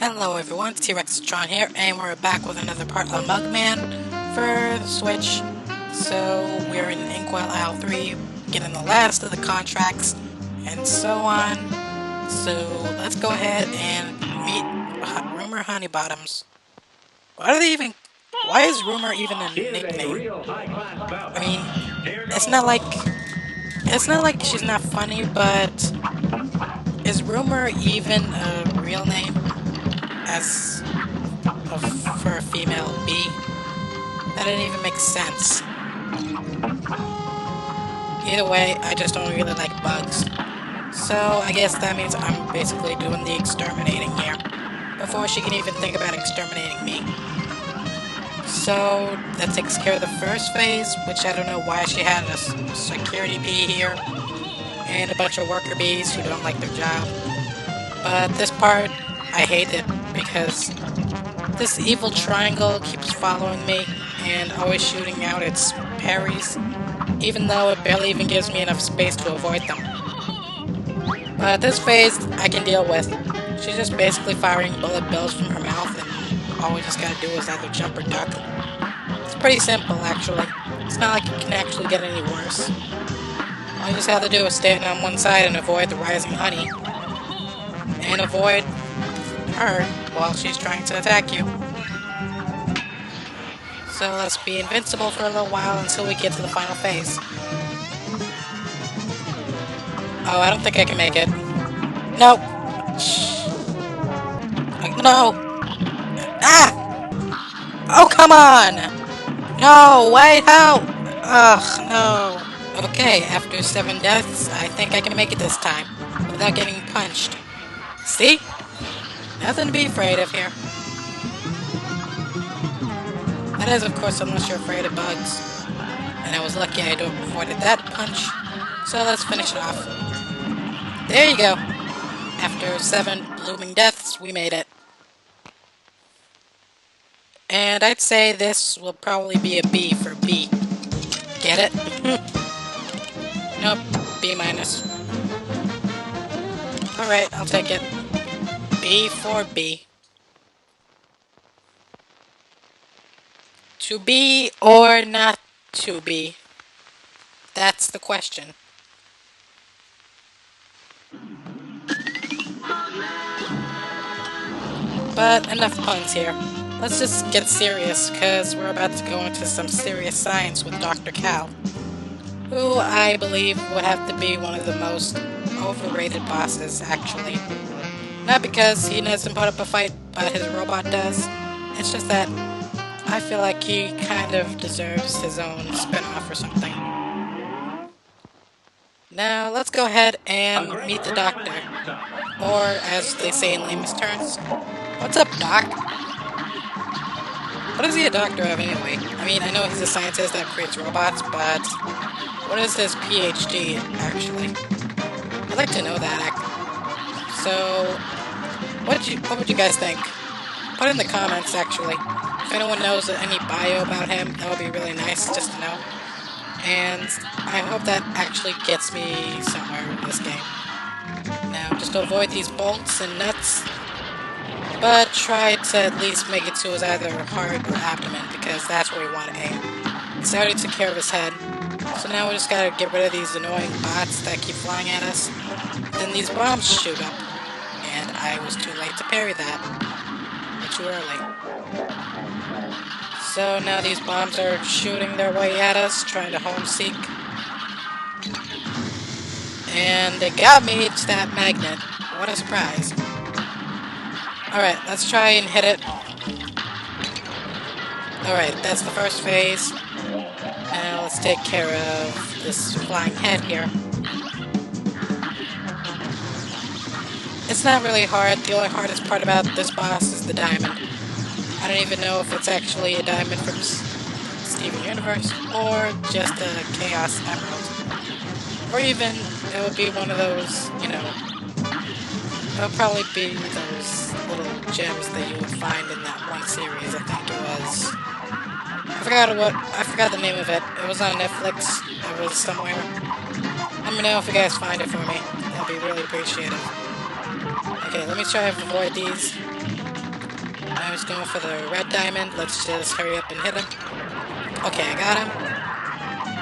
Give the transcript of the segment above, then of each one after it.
Hello everyone, T-Rexatron here, and we're back with another part of Mugman for the Switch. So, we're in Inkwell Isle 3, getting the last of the contracts, and so on. So, let's go ahead and meet Rumor Honeybottoms. Why is Rumor even a nickname? I mean, it's not like she's not funny, but is Rumor even a real name? For a female bee? That didn't even make sense. Either way, I just don't really like bugs. So I guess that means I'm basically doing the exterminating here, before she can even think about exterminating me. So that takes care of the first phase, which I don't know why she had a security bee here, and a bunch of worker bees who don't like their job. But this part, I hate it, because this evil triangle keeps following me and always shooting out its parries, even though it barely even gives me enough space to avoid them. But this phase I can deal with. She's just basically firing bullet bills from her mouth, and all we just gotta do is either jump or duck. It's pretty simple, actually. It's not like it can actually get any worse. All you just have to do is stand on one side and avoid the rising honey, and avoid her while she's trying to attack you. So let's be invincible for a little while until we get to the final phase. Oh, I don't think I can make it. Nope. Shh. No. Ah! Oh, come on! No, wait, how? Ugh, no. Okay, after 7 deaths, I think I can make it this time, without getting punched. See? Nothing to be afraid of here. That is, of course, unless you're afraid of bugs. And I was lucky I avoided that punch. So let's finish it off. There you go. After 7 blooming deaths, we made it. And I'd say this will probably be a B for B. Get it? Nope, B minus. Alright, I'll take it. B for B. To be or not to be? That's the question. But enough puns here. Let's just get serious, because we're about to go into some serious science with Dr. Cal, who I believe would have to be one of the most overrated bosses, actually. Not because he doesn't put up a fight, but his robot does. It's just that I feel like he kind of deserves his own spin-off or something. Now, let's go ahead and meet the doctor. Or, as they say in layman's terms, what's up, Doc? What is he a doctor of, anyway? I mean, I know he's a scientist that creates robots, but what is his PhD, actually? I'd like to know that. So, what would you guys think? Put in the comments, actually. If anyone knows any bio about him, that would be really nice just to know. And I hope that actually gets me somewhere in this game. Now, just avoid these bolts and nuts, but try to at least make it to his either heart or abdomen, because that's where we want to aim. It's already took care of his head, so now we just gotta get rid of these annoying bots that keep flying at us. Then these bombs shoot up, and I was too late to parry that. Too early. So now these bombs are shooting their way at us, trying to home seek. And they got me to that magnet. What a surprise. Alright, let's try and hit it. Alright, that's the first phase. Now let's take care of this flying head here. It's not really hard. The only hardest part about this boss is the diamond. I don't even know if it's actually a diamond from Steven Universe or just a Chaos Emerald. Or even it would be one of those, you know, it would probably be those little gems that you would find in that one series, I think it was. I forgot the name of it. It was on Netflix. It was somewhere. Let me know if you guys find it for me. That'd be really appreciated. Okay, let me try and avoid these. I was going for the red diamond. Let's just hurry up and hit him. Okay, I got him.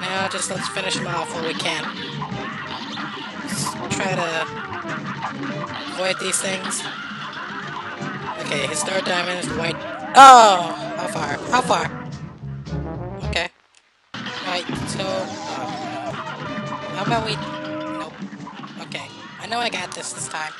Now just let's finish him off while we can. Let's try to avoid these things. Okay, his third diamond is white. Oh! How far? How far? Okay. Right, so... how about we... Nope. Okay. I know I got this time.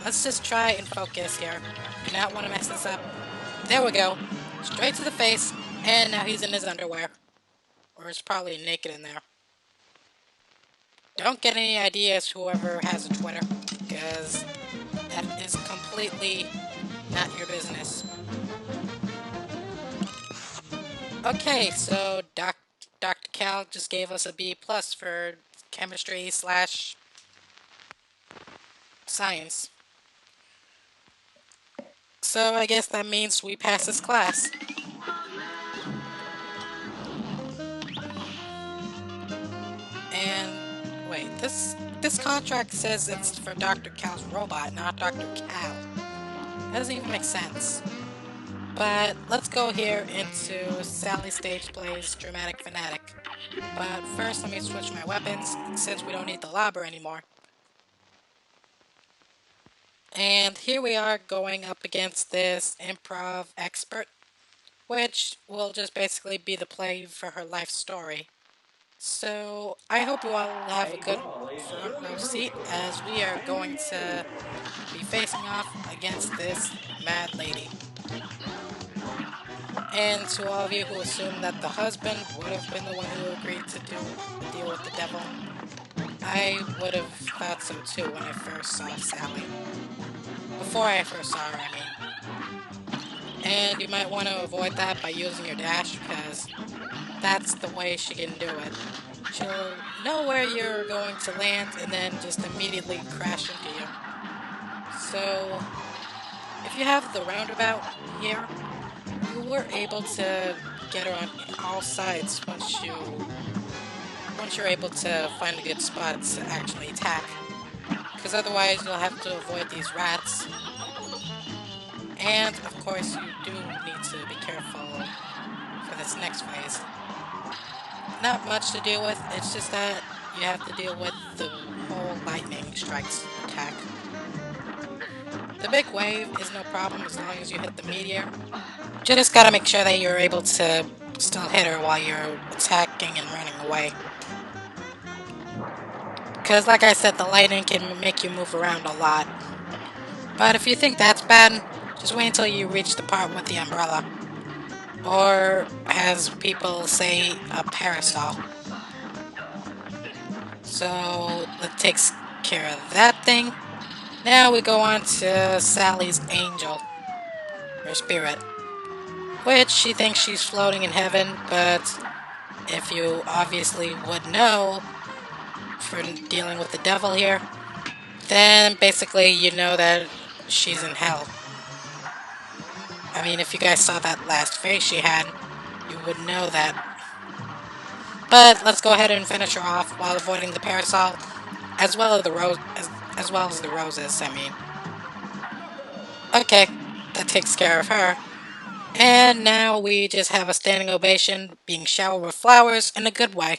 Let's just try and focus here. Do not want to mess this up. There we go. Straight to the face. And now he's in his underwear. Or he's probably naked in there. Don't get any ideas, whoever has a Twitter. Because that is completely not your business. Okay, so Dr. Cal just gave us a B plus for chemistry slash science. So I guess that means we pass this class. And wait, this contract says it's for Dr. Cal's robot, not Dr. Cal. That doesn't even make sense. But let's go here into Sally Stage Plays Dramatic Fanatic. But first, let me switch my weapons, since we don't need the lobber anymore. And here we are going up against this improv expert, which will just basically be the play for her life story. So, I hope you all have a good front row seat, as we are going to be facing off against this mad lady. And to all of you who assume that the husband would have been the one who agreed to do the deal with the devil, I would have thought so too when I first saw Sally. Before I first saw her, I mean. And you might want to avoid that by using your dash, because that's the way she can do it. She'll know where you're going to land and then just immediately crash into you. So, if you have the roundabout here, you were able to get her on all sides once you're able to find a good spot to actually attack. Because otherwise you'll have to avoid these rats. And of course you do need to be careful for this next phase. Not much to deal with, it's just that you have to deal with the whole lightning strikes attack. The big wave is no problem as long as you hit the meteor. Just gotta make sure that you're able to still hit her while you're attacking and running away. Because like I said, the lightning can make you move around a lot. But if you think that's bad, just wait until you reach the part with the umbrella. Or, as people say, a parasol. So, that takes care of that thing. Now we go on to Sally's angel, her spirit. Which she thinks she's floating in heaven, but if you obviously would know for dealing with the devil here, then basically you know that she's in hell. I mean, if you guys saw that last phase she had, you would know that. But let's go ahead and finish her off while avoiding the parasol, as well as the roses. I mean, okay, that takes care of her. And now we just have a standing ovation, being showered with flowers in a good way.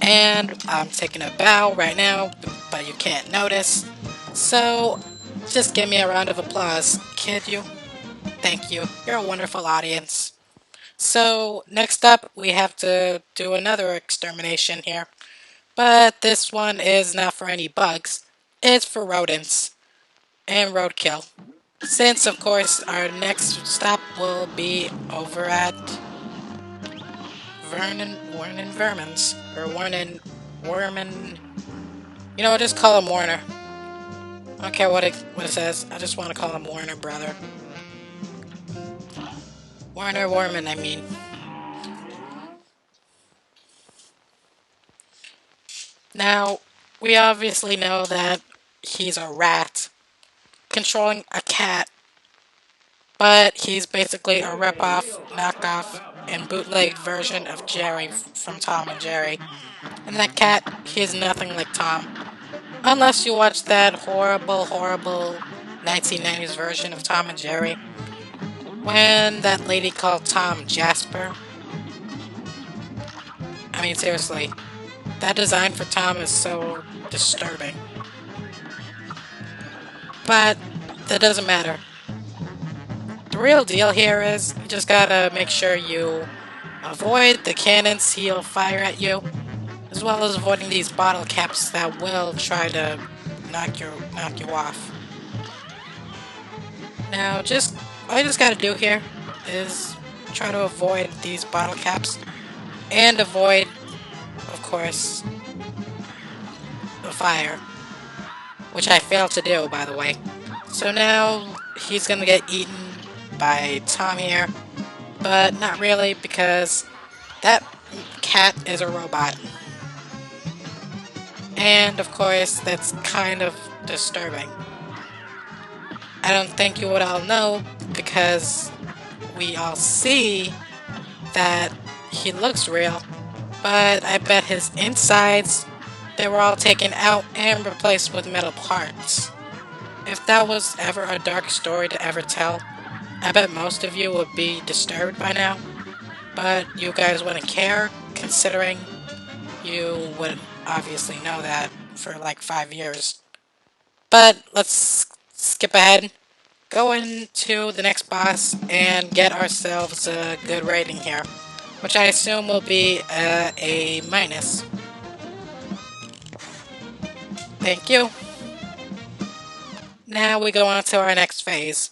And I'm taking a bow right now, but you can't notice. So, just give me a round of applause, kid you. Thank you. You're a wonderful audience. So, next up, we have to do another extermination here. But this one is not for any bugs. It's for rodents. And roadkill. Since, of course, our next stop will be over at Warren Vermins. Or Worman. You know, just call him Warner. I don't care what it says. I just want to call him Warner, brother. Warner Warman, I mean. Now, we obviously know that he's a rat controlling a cat, but he's basically a rip-off, knockoff, and bootleg version of Jerry from Tom and Jerry. And that cat, he's nothing like Tom. Unless you watch that horrible 1990s version of Tom and Jerry, when that lady called Tom Jasper. I mean, seriously, that design for Tom is so disturbing. But that doesn't matter. The real deal here is you just gotta make sure you avoid the cannons he'll fire at you, as well as avoiding these bottle caps that will try to knock you off. Now, all you just gotta do here is try to avoid these bottle caps and avoid, of course, the fire, which I failed to do, by the way. So now he's gonna get eaten by Tom here, but not really, because that cat is a robot. And of course, that's kind of disturbing. I don't think you would all know, because we all see that he looks real, but I bet his insides, they were all taken out and replaced with metal parts. If that was ever a dark story to ever tell, I bet most of you would be disturbed by now, but you guys wouldn't care, considering you would obviously know that for like 5 years. But let's skip ahead, go into the next boss, and get ourselves a good rating here, which I assume will be a minus. Thank you. Now we go on to our next phase.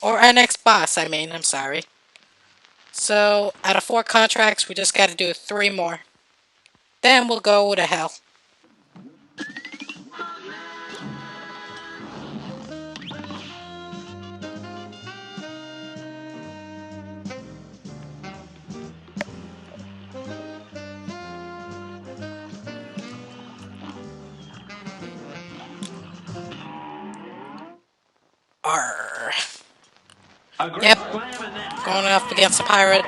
Or our next boss, I'm sorry. So, out of 4 contracts, we just gotta do 3 more. Then we'll go to hell. Arr. Yep, going up against a pirate.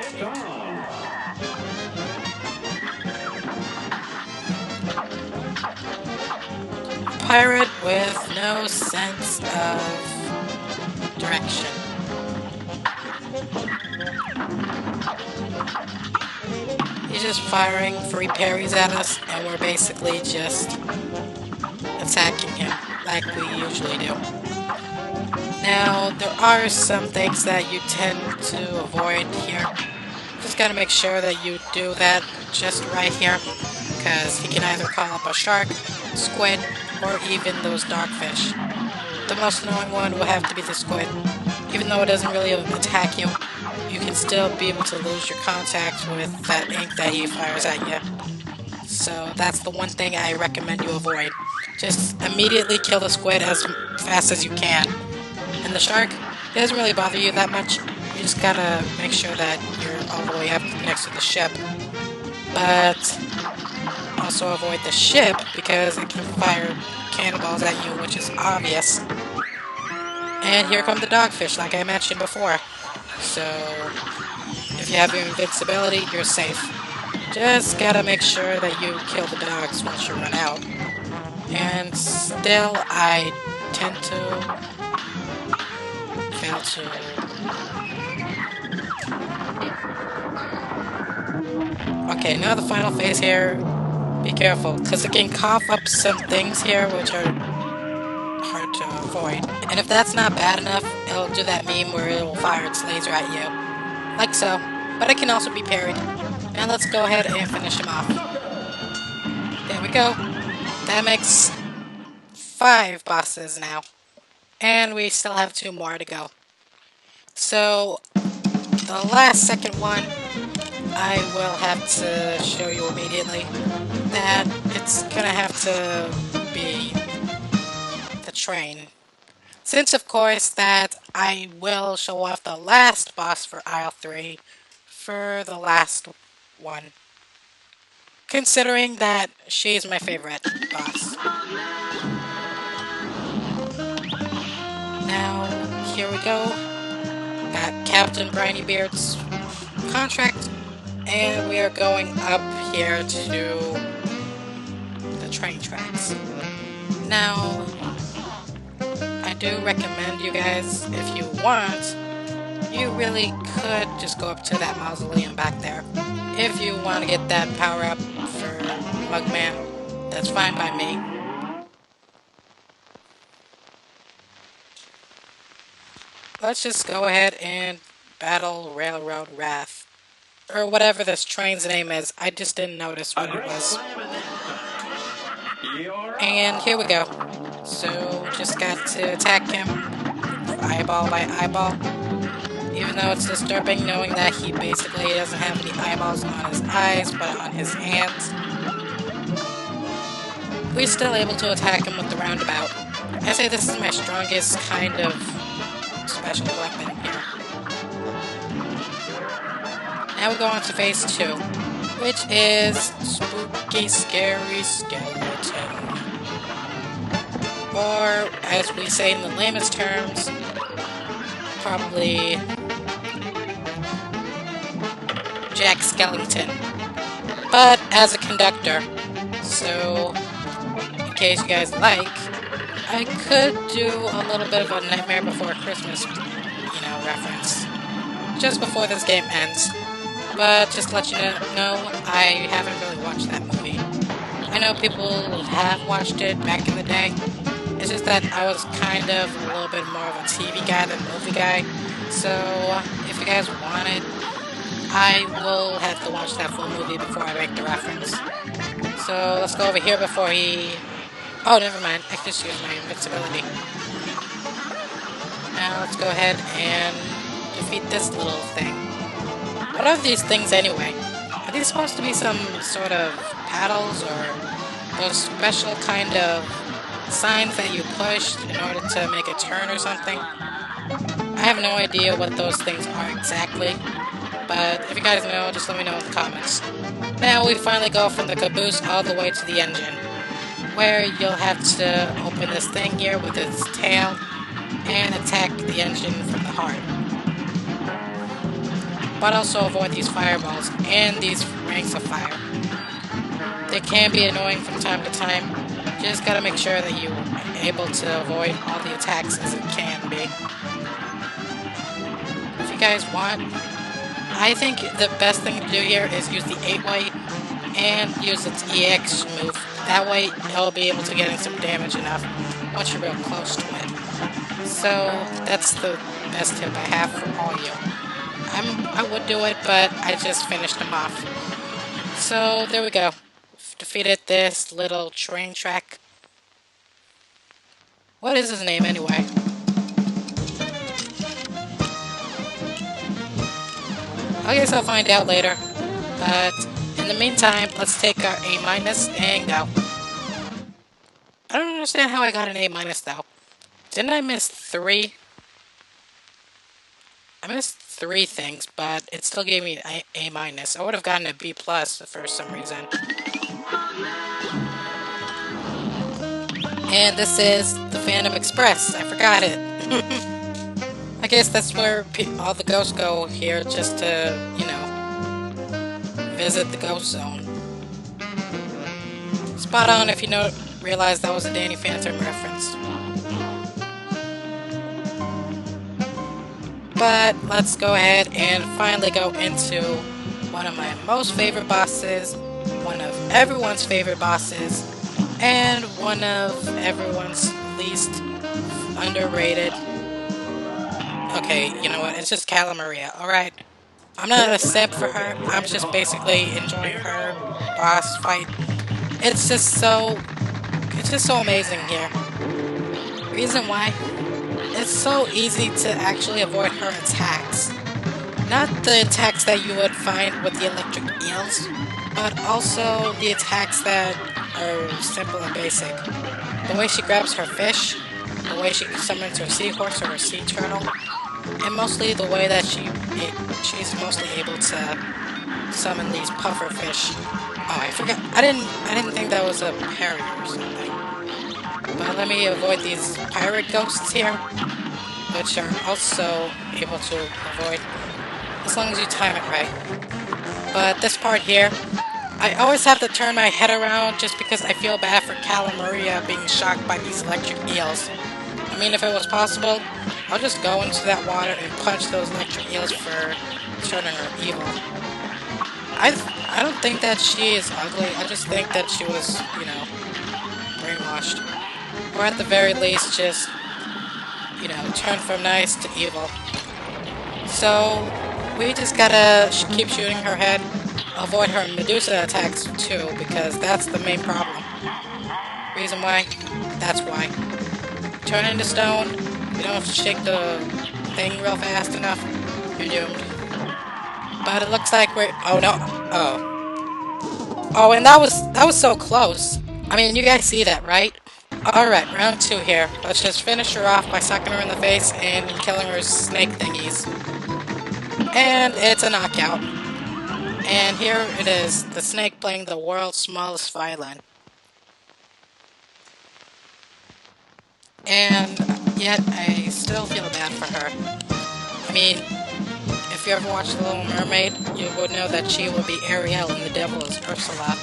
Pirate with no sense of direction. He's just firing free parries at us, and we're basically just attacking him like we usually do. Now, there are some things that you tend to avoid here. Just gotta make sure that you do that just right here, because he can either call up a shark, squid, or even those dogfish. The most annoying one will have to be the squid. Even though it doesn't really attack you, you can still be able to lose your contact with that ink that he fires at you. So that's the one thing I recommend you avoid. Just immediately kill the squid as fast as you can. And the shark, it doesn't really bother you that much. You just gotta make sure that you're all the way up next to the ship. But also avoid the ship, because it can fire cannonballs at you, which is obvious. And here come the dogfish, like I mentioned before. So, if you have your invincibility, you're safe. Just gotta make sure that you kill the dogs once you run out. And still, I tend to fail to... Okay, now the final phase here. Be careful, because it can cough up some things here which are hard to avoid. And if that's not bad enough, it'll do that meme where it will fire its laser at you. Like so. But it can also be parried. And let's go ahead and finish him off. There we go. That makes 5 bosses now. And we still have 2 more to go. So, the last second one, I will have to show you immediately that it's gonna have to be the train. Since, of course, that I will show off the last boss for Aisle 3 for the last one. Considering that she's my favorite boss. Now, here we go. Got Captain Brinybeard's contract. And we are going up here to the train tracks. Now, I do recommend you guys, if you want, you really could just go up to that mausoleum back there. If you want to get that power up for Mugman, that's fine by me. Let's just go ahead and battle Railroad Wrath. Or whatever this train's name is. I just didn't notice what it was. And here we go. So, just got to attack him eyeball by eyeball. Even though it's disturbing knowing that he basically doesn't have any eyeballs on his eyes, but on his hands. We're still able to attack him with the roundabout. I say this is my strongest kind of special weapon here. Now we go on to phase 2, which is Spooky Scary Skeleton. Or, as we say in the lamest terms, probably Jack Skellington, but as a conductor. So, in case you guys like, I could do a little bit of a Nightmare Before Christmas, reference, just before this game ends. But just to let you know, I haven't really watched that movie. I know people have watched it back in the day. It's just that I was kind of a little bit more of a TV guy than a movie guy. So, if you guys want it, I will have to watch that full movie before I make the reference. So, let's go over here before he... Oh, never mind. I just used my invincibility. Now, let's go ahead and defeat this little thing. What are these things anyway? Are these supposed to be some sort of paddles or those special kind of signs that you push in order to make a turn or something? I have no idea what those things are exactly, but if you guys know, just let me know in the comments. Now we finally go from the caboose all the way to the engine, where you'll have to open this thing here with its tail and attack the engine from the heart. But also avoid these fireballs and these rings of fire. They can be annoying from time to time. Just gotta make sure that you're able to avoid all the attacks as it can be. If you guys want, I think the best thing to do here is use the 8-way and use its EX move. That way it'll be able to get in some damage enough once you're real close to it. So that's the best tip I have for all of you. I would do it, but I just finished them off. So, there we go. Defeated this little train track. What is his name, anyway? I guess I'll find out later. But, in the meantime, let's take our A- and go. I don't understand how I got an A- though. Didn't I miss 3? I missed 3 things, but it still gave me an A-. I would have gotten a B+ for some reason. And this is the Phantom Express. I forgot it. I guess that's where all the ghosts go here, just to, visit the ghost zone. Spot on if you realize that was a Danny Phantom reference. But let's go ahead and finally go into one of my most favorite bosses, one of everyone's favorite bosses, and one of everyone's least underrated. Okay, you know what? It's just Cala Maria, alright? I'm not a simp for her. I'm just basically enjoying her boss fight. It's just so amazing here. Reason why? It's so easy to actually avoid her attacks. Not the attacks that you would find with the electric eels, but also the attacks that are simple and basic. The way she grabs her fish, the way she summons her seahorse or her sea turtle, and mostly the way that she's mostly able to summon these puffer fish. Oh, I forgot. I didn't think that was a parry or something. But let me avoid these pirate ghosts here, which are also able to avoid as long as you time it right. But this part here, I always have to turn my head around just because I feel bad for Cala Maria being shocked by these electric eels. I mean, if it was possible, I'll just go into that water and punch those electric eels for turning her evil. I don't think that she is ugly. I just think that she was, you know, brainwashed. Or at the very least, just, you know, turn from nice to evil. So, we just gotta keep shooting her head, avoid her Medusa attacks too, because that's the main problem. Reason why? That's why. Turn into stone, you don't shake the thing real fast enough, you're doomed. But it looks like we're... oh no, oh. Oh, and that was so close. I mean, you guys see that, right? Alright, round 2 here. Let's just finish her off by sucking her in the face and killing her snake thingies. And it's a knockout. And here it is, the snake playing the world's smallest violin. And yet, I still feel bad for her. I mean, if you ever watched The Little Mermaid, you would know that she will be Ariel and the devil is Ursula,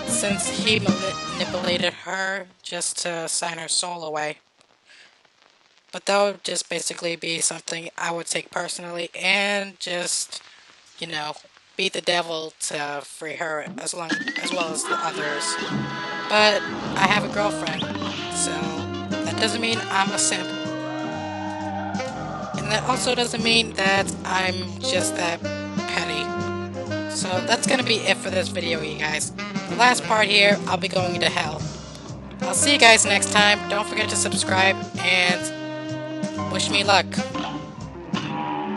since he manipulated her just to sign her soul away. But that would just basically be something I would take personally and just, you know, beat the devil to free her as well as the others. But I have a girlfriend, so that doesn't mean I'm a simp. And that also doesn't mean that I'm just that petty. So that's gonna be it for this video, you guys. The last part here, I'll be going to hell. I'll see you guys next time. Don't forget to subscribe and wish me luck.